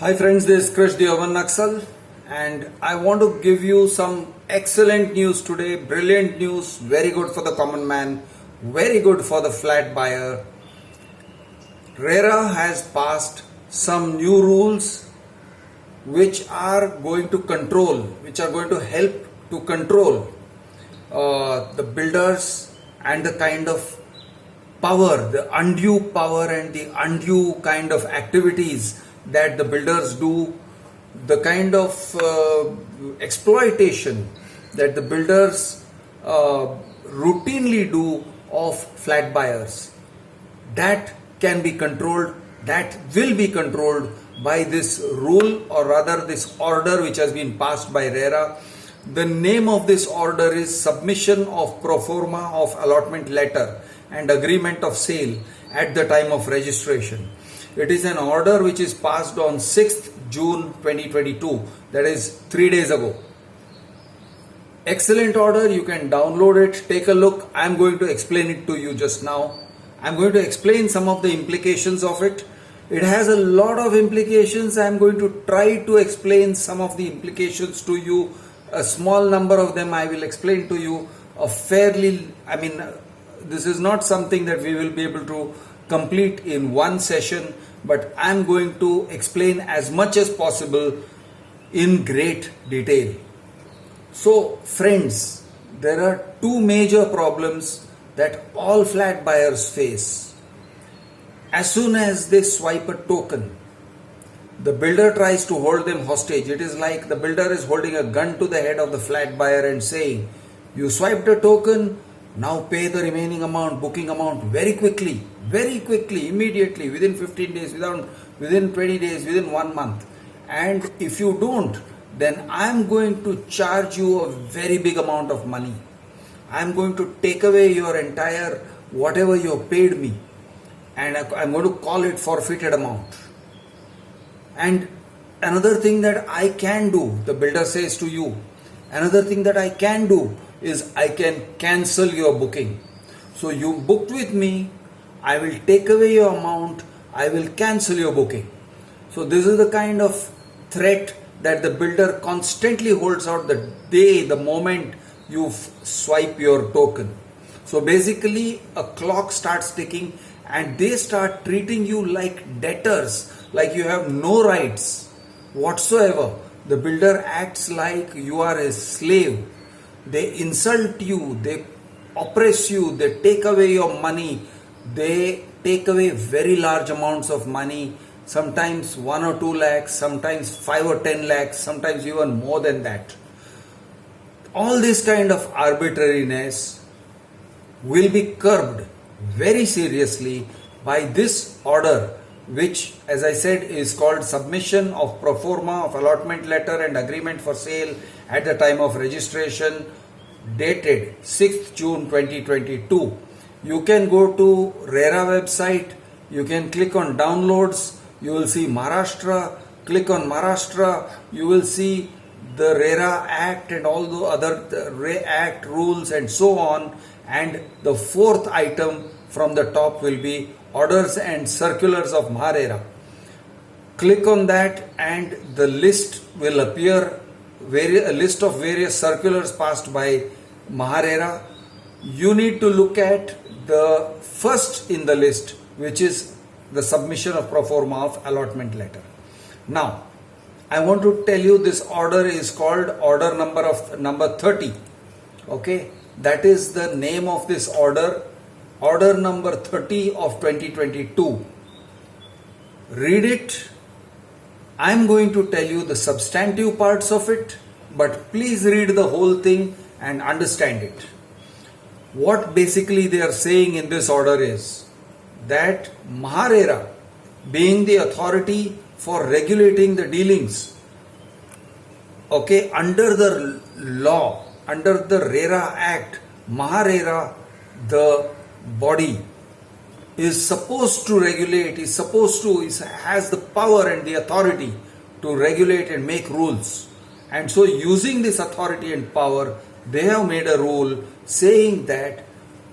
Hi friends, this is Krish the Urban Naxal, and I want to give you some excellent news today, brilliant news, very good for the common man, very good for the flat buyer. RERA has passed some new rules which are going to help to control the builders and the kind of power, the undue power and the undue kind of activities that the builders do, the kind of exploitation that the builders routinely do of flat buyers. That can be controlled, that will be controlled by this rule, or rather this order which has been passed by RERA. The name of this order is Submission of Pro Forma of Allotment Letter and Agreement of Sale at the time of registration. It is an order which is passed on 6th June 2022, that is 3 days ago. Excellent order, you can download it, take a look. I am going to explain it to you just now. I am going to explain some of the implications of it. It has a lot of implications. I am going to try to explain some of the implications to you. A small number of them I will explain to you. This is not something that we will be able to complete in one session, but I am going to explain as much as possible in great detail. So friends, there are two major problems that all flat buyers face. As soon as they swipe a token, the builder tries to hold them hostage. It is like the builder is holding a gun to the head of the flat buyer and saying, you swiped a token, now pay the remaining amount, booking amount very quickly, immediately, within 15 days, within 20 days, within 1 month. And if you don't, then I am going to charge you a very big amount of money. I am going to take away your entire whatever you have paid me, and I am going to call it forfeited amount. And another thing that I can do, the builder says to you, another thing that I can do is I can cancel your booking. So you booked with me, I will take away your amount, I will cancel your booking. So this is the kind of threat that the builder constantly holds out the moment you swipe your token. So basically a clock starts ticking and they start treating you like debtors, like you have no rights whatsoever. The builder acts like you are a slave. They insult you, they oppress you, they take away your money, they take away very large amounts of money, sometimes 1 or 2 lakhs, sometimes 5 or 10 lakhs, sometimes even more than that. All this kind of arbitrariness will be curbed very seriously by this order, which, as I said, is called Submission of Pro Forma of Allotment Letter and Agreement for Sale at the time of registration, dated 6th June 2022. You can go to RERA website, you can click on downloads, you will see Maharashtra, click on Maharashtra, you will see the RERA Act and all the other Act rules and so on, and the fourth item from the top will be Orders and Circulars of MahaRERA. Click on that and the list will appear, a list of various circulars passed by MahaRERA. You need to look at the first in the list, which is the Submission of Pro Forma of Allotment Letter. Now, I want to tell you this order is called order number 30. Okay, that is the name of this order. Order number 30 of 2022. Read it. I am going to tell you the substantive parts of it, but please read the whole thing and understand it. What basically they are saying in this order is that MahaRERA, being the authority for regulating the dealings, okay, under the law, under the RERA Act, MahaRERA, the body, is supposed to regulate, has the power and the authority to regulate and make rules. And so using this authority and power, they have made a rule saying that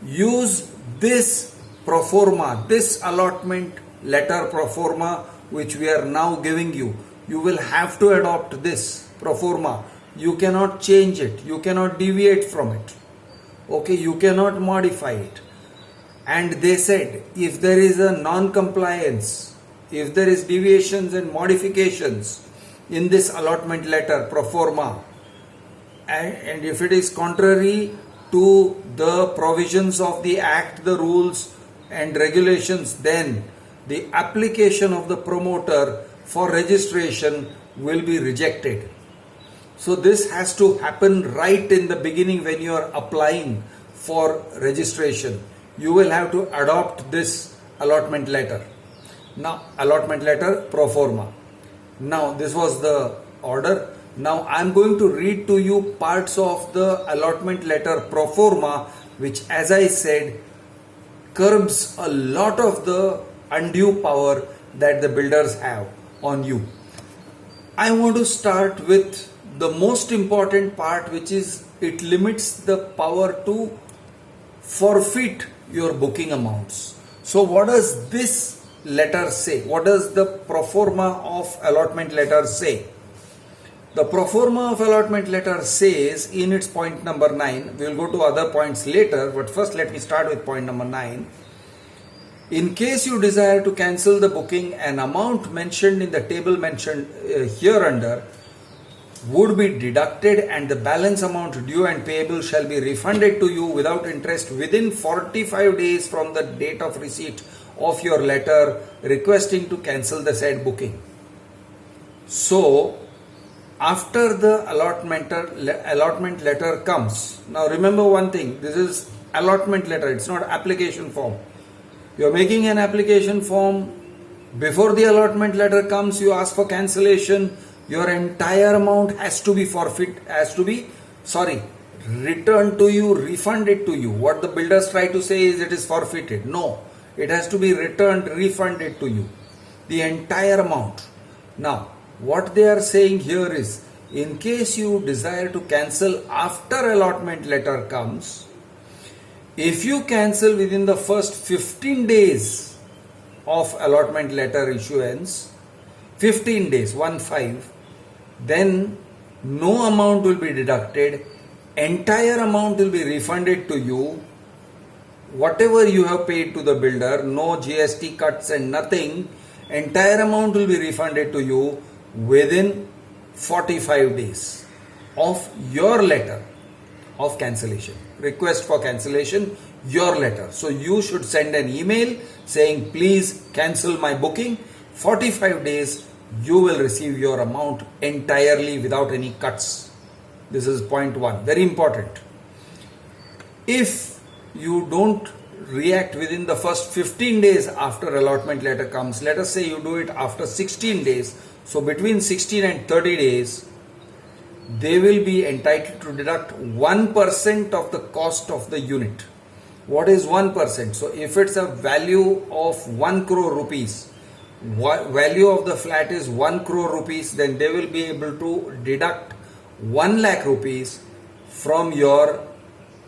use this pro forma, this allotment letter pro forma which we are now giving you, You will have to adopt this pro forma. You cannot change it. You cannot deviate from it. Okay, you cannot modify it. And they said, if there is a non-compliance, if there is deviations and modifications in this allotment letter pro forma, and if it is contrary to the provisions of the Act, the rules and regulations, then the application of the promoter for registration will be rejected. So this has to happen right in the beginning when you are applying for registration. You will have to adopt this allotment letter. Now, allotment letter pro forma. Now, this was the order. Now, I am going to read to you parts of the allotment letter pro forma, which, as I said, curbs a lot of the undue power that the builders have on you. I want to start with the most important part, which is it limits the power to forfeit your booking amounts. So what does this letter say? What does the pro forma of allotment letter say? The pro forma of allotment letter says in its point number 9, we will go to other points later, but first let me start with point number 9. In case you desire to cancel the booking, an amount mentioned in the table mentioned hereunder would be deducted, and the balance amount due and payable shall be refunded to you without interest within 45 days from the date of receipt of your letter requesting to cancel the said booking. So, after the allotment letter comes, now remember one thing, this is allotment letter, it's not application form. You are making an application form, before the allotment letter comes, you ask for cancellation, your entire amount has to be returned to you, refunded to you. What the builders try to say is it is forfeited. No, it has to be returned, refunded to you. The entire amount. Now, what they are saying here is, in case you desire to cancel after allotment letter comes, if you cancel within the first 15 days of allotment letter issuance, 15 days, 1-5, then no amount will be deducted, entire amount will be refunded to you. Whatever you have paid to the builder, no GST cuts and nothing, entire amount will be refunded to you within 45 days of your letter of cancellation. Request for cancellation, your letter. So you should send an email saying, please cancel my booking. 45 days, you will receive your amount entirely without any cuts. This is point 1. Very important. If you don't react within the first 15 days after allotment letter comes, let us say you do it after 16 days. So between 16 and 30 days, they will be entitled to deduct 1% of the cost of the unit. What is 1%? So if it's a value of 1 crore rupees, value of the flat is 1 crore rupees, then they will be able to deduct 1 lakh rupees from your,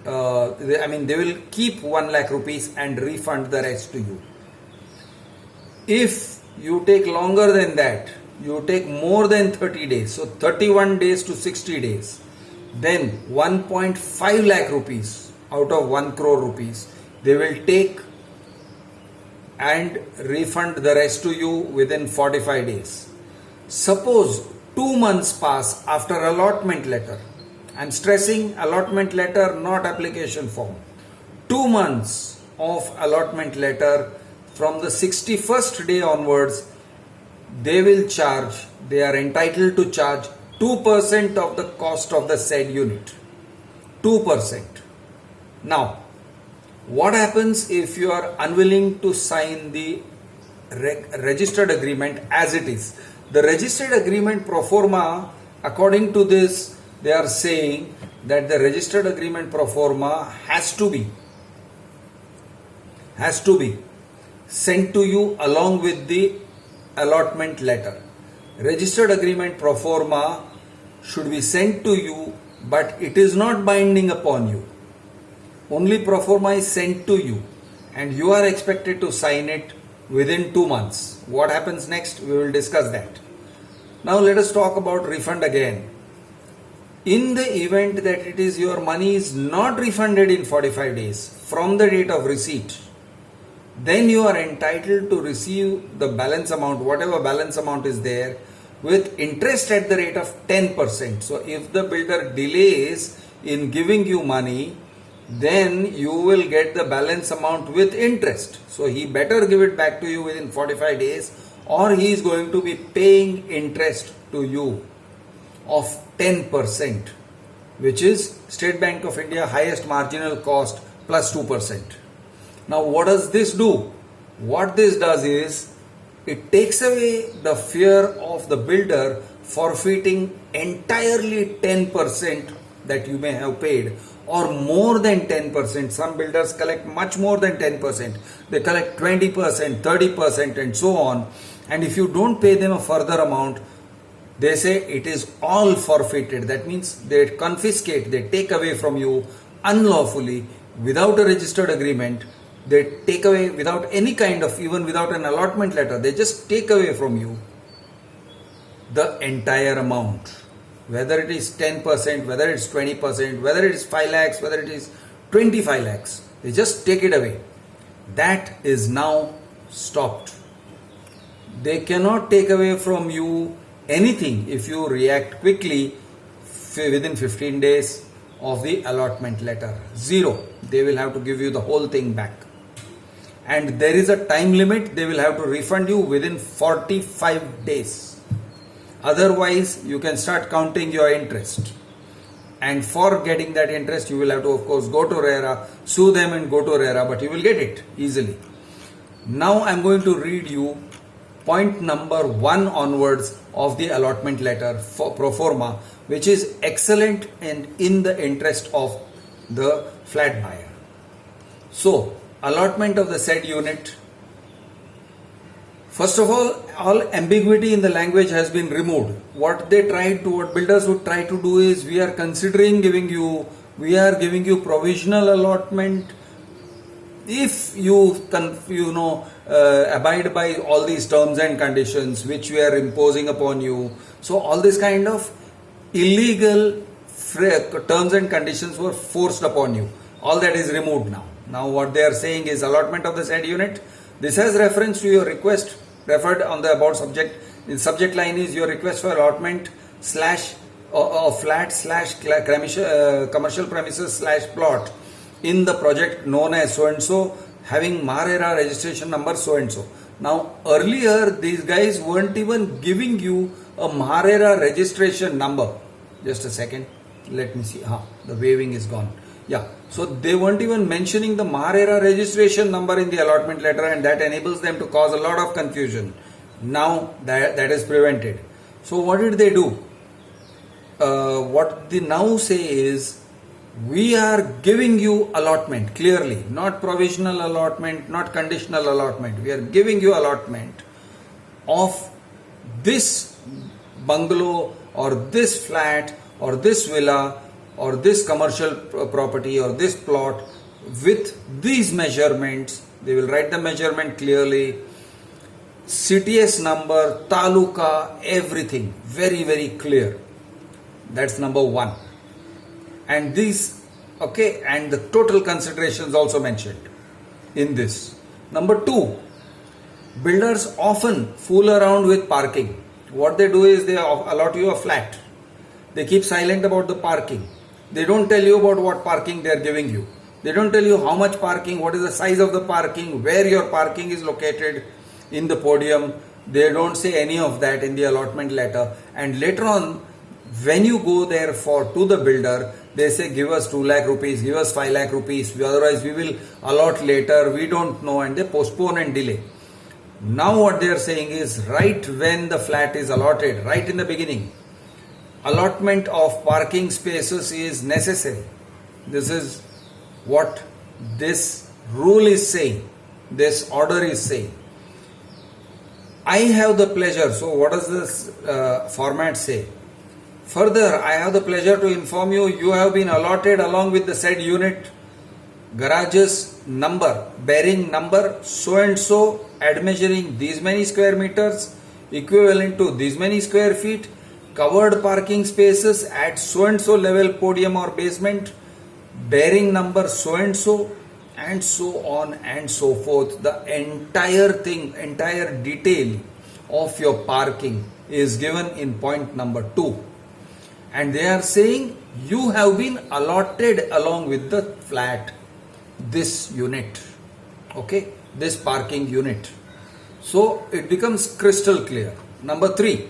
they will keep 1 lakh rupees and refund the rest to you. If you take longer than that, you take more than 30 days, so 31 days to 60 days, then 1.5 lakh rupees out of 1 crore rupees, they will take and refund the rest to you within 45 days. Suppose 2 months pass after allotment letter. I am stressing allotment letter, not application form. 2 months of allotment letter, from the 61st day onwards, they are entitled to charge 2% of the cost of the said unit. 2%. Now, what happens if you are unwilling to sign the registered agreement as it is? The registered agreement pro forma, according to this, they are saying that the registered agreement pro forma has to be sent to you along with the allotment letter. Registered agreement pro forma should be sent to you, but it is not binding upon you. Only pro forma is sent to you and you are expected to sign it within 2 months. What happens next? We will discuss that. Now let us talk about refund again. In the event that it is your money is not refunded in 45 days from the date of receipt, then you are entitled to receive the balance amount, whatever balance amount is there, with interest at the rate of 10%. So if the builder delays in giving you money, then you will get the balance amount with interest. So he better give it back to you within 45 days, or he is going to be paying interest to you of 10%, which is State Bank of India highest marginal cost plus 2%. Now what does this do? What this does is, it takes away the fear of the builder forfeiting entirely 10% that you may have paid, or more than 10%. Some builders collect much more than 10%. They collect 20%, 30% and so on. And if you don't pay them a further amount, they say it is all forfeited. That means they confiscate, they take away from you unlawfully, without a registered agreement. They take away without any kind of, even without an allotment letter, they just take away from you the entire amount. Whether it is 10%, whether it's 20%, whether it is 5 lakhs, whether it is 25 lakhs, they just take it away. That is now stopped. They cannot take away from you anything if you react quickly within 15 days of the allotment letter. Zero. They will have to give you the whole thing back. And there is a time limit. They will have to refund you within 45 days. Otherwise, you can start counting your interest. And for getting that interest, you will have to, of course, go to RERA, sue them and go to RERA, but you will get it easily. Now I am going to read you point number 1 onwards of the allotment letter for pro forma, which is excellent and in the interest of the flat buyer. So, allotment of the said unit. First of all ambiguity in the language has been removed. What builders would try to do is, we are giving you provisional allotment if you abide by all these terms and conditions which we are imposing upon you. So all this kind of illegal terms and conditions were forced upon you. All that is removed now. Now what they are saying is allotment of the said unit. This has reference to your request referred on the above subject. The subject line is your request for allotment / commercial premises / plot in the project known as so and so, having MahaRERA registration number so and so. Now earlier these guys weren't even giving you a MahaRERA registration number. Just a second, let me see. The waving is gone. Yeah, so they weren't even mentioning the MahaRERA registration number in the allotment letter, and that enables them to cause a lot of confusion. Now that is prevented. So what did they do? What they now say is, we are giving you allotment clearly, not provisional allotment, not conditional allotment. We are giving you allotment of this bungalow or this flat or this villa or this commercial property or this plot with these measurements. They will write the measurement clearly, CTS number, taluka, everything very, very clear. That's number 1. And these, and the total considerations also mentioned in this. Number 2, builders often fool around with parking. What they do is, they allot you a flat. They keep silent about the parking. They don't tell you about what parking they are giving you. They don't tell you how much parking, what is the size of the parking, where your parking is located in the podium. They don't say any of that in the allotment letter. And later on, when you go there to the builder, they say, give us 2 lakh rupees, give us 5 lakh rupees, otherwise we will allot later, we don't know, and they postpone and delay. Now what they are saying is, right when the flat is allotted, right in the beginning, allotment of parking spaces is necessary. This is what this rule is saying, this order is saying. I have the pleasure, so what does this format say? Further, I have the pleasure to inform you, you have been allotted along with the said unit, garages number, bearing number so and so, admeasuring these many square meters, equivalent to this many square feet, covered parking spaces at so and so level, podium or basement, bearing number so and so on and so forth. The entire thing, entire detail of your parking is given in point number 2. And they are saying you have been allotted along with the flat this unit, okay, this parking unit. So it becomes crystal clear. Number 3,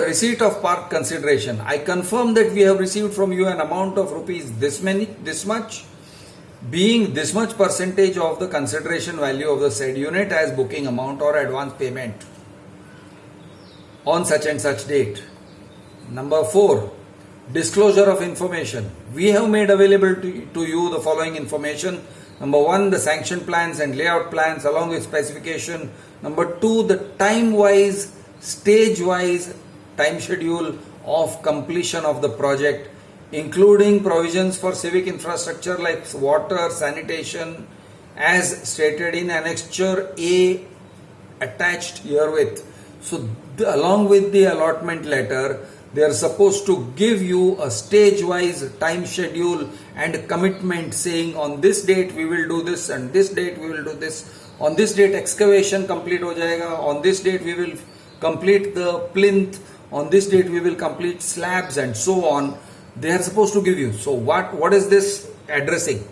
receipt of park consideration. I confirm that we have received from you an amount of rupees this much, being this much percentage of the consideration value of the said unit as booking amount or advance payment on such and such date. Number 4, disclosure of information. We have made available to you the following information. Number 1, the sanction plans and layout plans along with specification. Number 2, the time-wise, stage-wise time schedule of completion of the project, including provisions for civic infrastructure like water, sanitation, as stated in Annexure A attached herewith. So, along with the allotment letter, they are supposed to give you a stage-wise time schedule and a commitment saying on this date we will do this and this date we will do this. On this date excavation complete ho jayega. On this date we will complete the plinth. On this date we will complete slabs and so on. They are supposed to give you. So what is this addressing?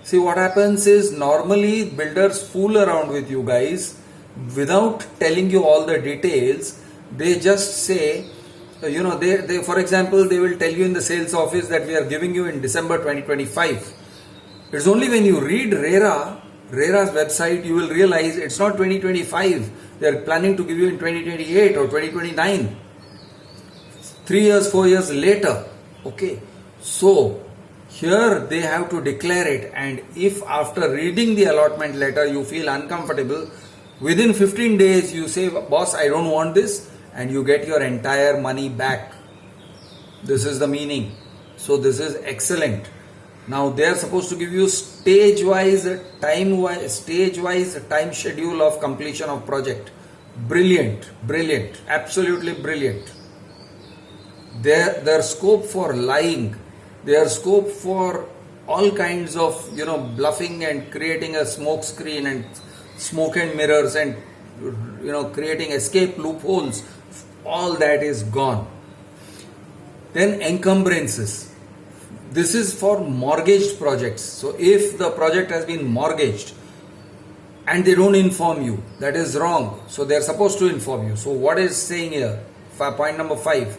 See, what happens is normally builders fool around with you guys without telling you all the details. They just say, they for example, they will tell you in the sales office that we are giving you in December 2025. It's only when you read RERA's website, you will realize it's not 2025. They are planning to give you in 2028 or 2029. 3 years, 4 years later. Okay. So, here they have to declare it, and if after reading the allotment letter you feel uncomfortable, within 15 days you say, boss, I don't want this, and you get your entire money back. This is the meaning. So this is excellent. Now they are supposed to give you stage-wise time schedule of completion of project. Brilliant, absolutely brilliant. Their scope for lying, their scope for all kinds of bluffing and creating a smoke screen and smoke and mirrors and creating escape loopholes, all that is gone. Then encumbrances. This is for mortgaged projects. So if the project has been mortgaged and they don't inform you, that is wrong. So they are supposed to inform you. So what is saying here? Point number 5.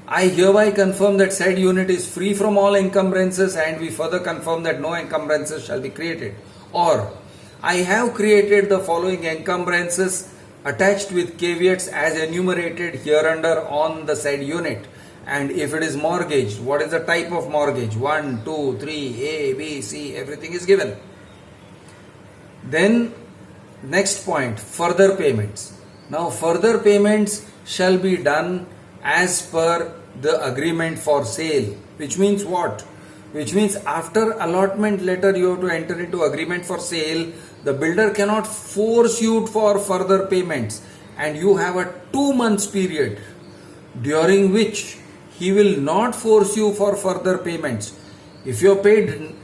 I hereby confirm that said unit is free from all encumbrances, and we further confirm that no encumbrances shall be created. Or I have created the following encumbrances attached with caveats as enumerated hereunder on the said unit. And if it is mortgaged, what is the type of mortgage? 1, 2, 3, A, B, C, everything is given. Then next point, further payments. Now further payments shall be done as per the agreement for sale. Which means what? Which means after allotment letter you have to enter into agreement for sale. The builder cannot force you for further payments, and you have a 2 months period during which he will not force you for further payments. If you have paid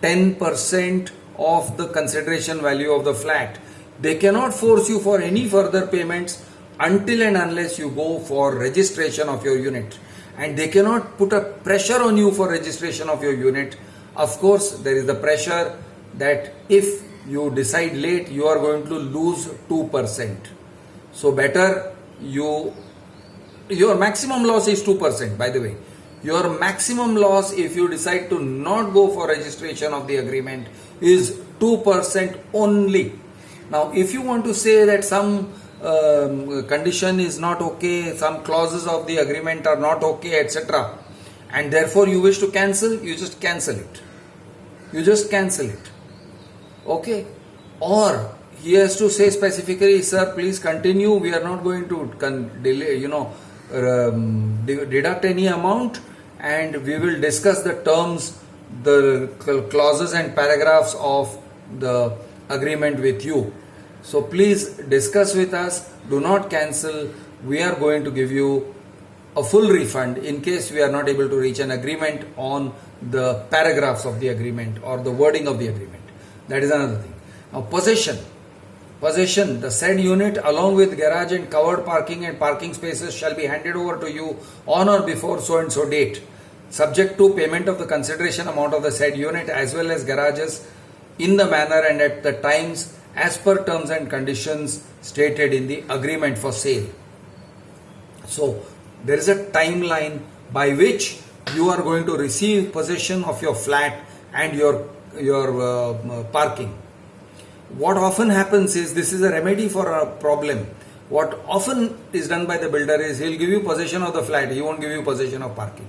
10% of the consideration value of the flat, they cannot force you for any further payments until and unless you go for registration of your unit. And they cannot put a pressure on you for registration of your unit. Of course, there is the pressure that if you decide late, you are going to lose 2%. So better your maximum loss is 2%, by the way. Your maximum loss if you decide to not go for registration of the agreement is 2% only. Now, if you want to say that some condition is not okay, some clauses of the agreement are not okay, etc., and therefore you wish to cancel, you just cancel it. Okay? Or he has to say specifically, sir, please continue, we are not going to deduct any amount, and we will discuss the terms, the clauses and paragraphs of the agreement with you. So please discuss with us Do not cancel. We are going to give you a full refund in case we are not able to reach an agreement on the paragraphs of the agreement or the wording of the agreement. That is another thing. Now, possession. Possession, the said unit along with garage and covered parking and parking spaces shall be handed over to you on or before so and so date, subject to payment of the consideration amount of the said unit as well as garages in the manner and at the times as per terms and conditions stated in the agreement for sale. So, there is a timeline by which you are going to receive possession of your flat and your parking. What often happens is, this is a remedy for a problem. What often is done by the builder is, he will give you possession of the flat, he won't give you possession of parking.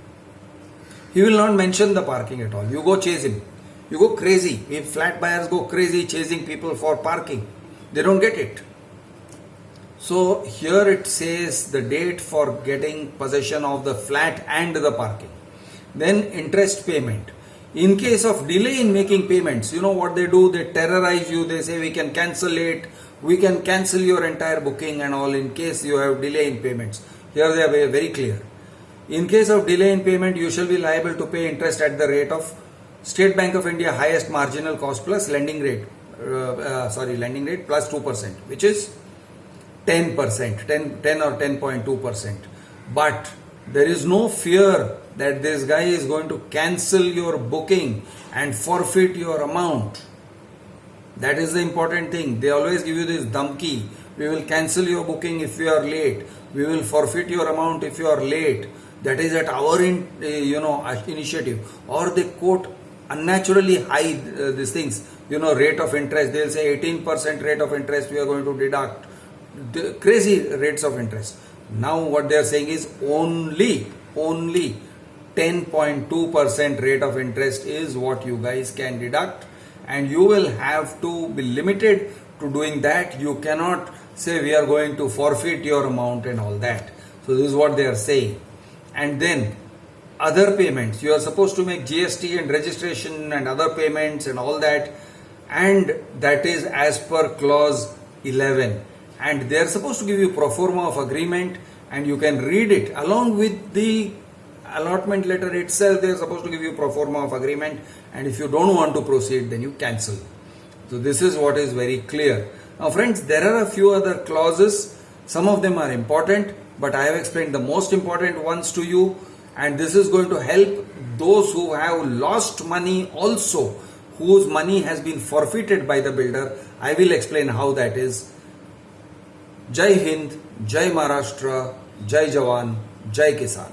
He will not mention the parking at all. You go chase him. You go crazy. If flat buyers go crazy chasing people for parking, they don't get it. So here it says the date for getting possession of the flat and the parking. Then interest payment. In case of delay in making payments, you know what they do? They terrorize you. They say we can cancel it. We can cancel your entire booking and all in case you have delay in payments. Here they are very clear. In case of delay in payment, you shall be liable to pay interest at the rate of State Bank of India highest marginal cost plus lending rate. Lending rate plus 2%, which is 10%, 10 or 10.2%. But there is no fear that this guy is going to cancel your booking and forfeit your amount. That is the important thing. They always give you this dhamki. We will cancel your booking if you are late. We will forfeit your amount if you are late. That is at our initiative. Or they quote unnaturally high these things. Rate of interest. They will say 18% rate of interest we are going to deduct. The crazy rates of interest. Now what they are saying is only 10.2% rate of interest is what you guys can deduct, and you will have to be limited to doing that. You cannot say we are going to forfeit your amount and all that. So this is what they are saying. And then other payments, you are supposed to make GST and registration and other payments and all that, and that is as per clause 11. And they are supposed to give you pro forma of agreement, and you can read it along with the allotment letter itself. They are supposed to give you pro forma of agreement, and if you don't want to proceed, then you cancel. So this is what is very clear. Now friends, there are a few other clauses. Some of them are important, but I have explained the most important ones to you, and this is going to help those who have lost money also, whose money has been forfeited by the builder. I will explain how that is. Jai Hind, Jai Maharashtra, Jai Jawan, Jai Kisan.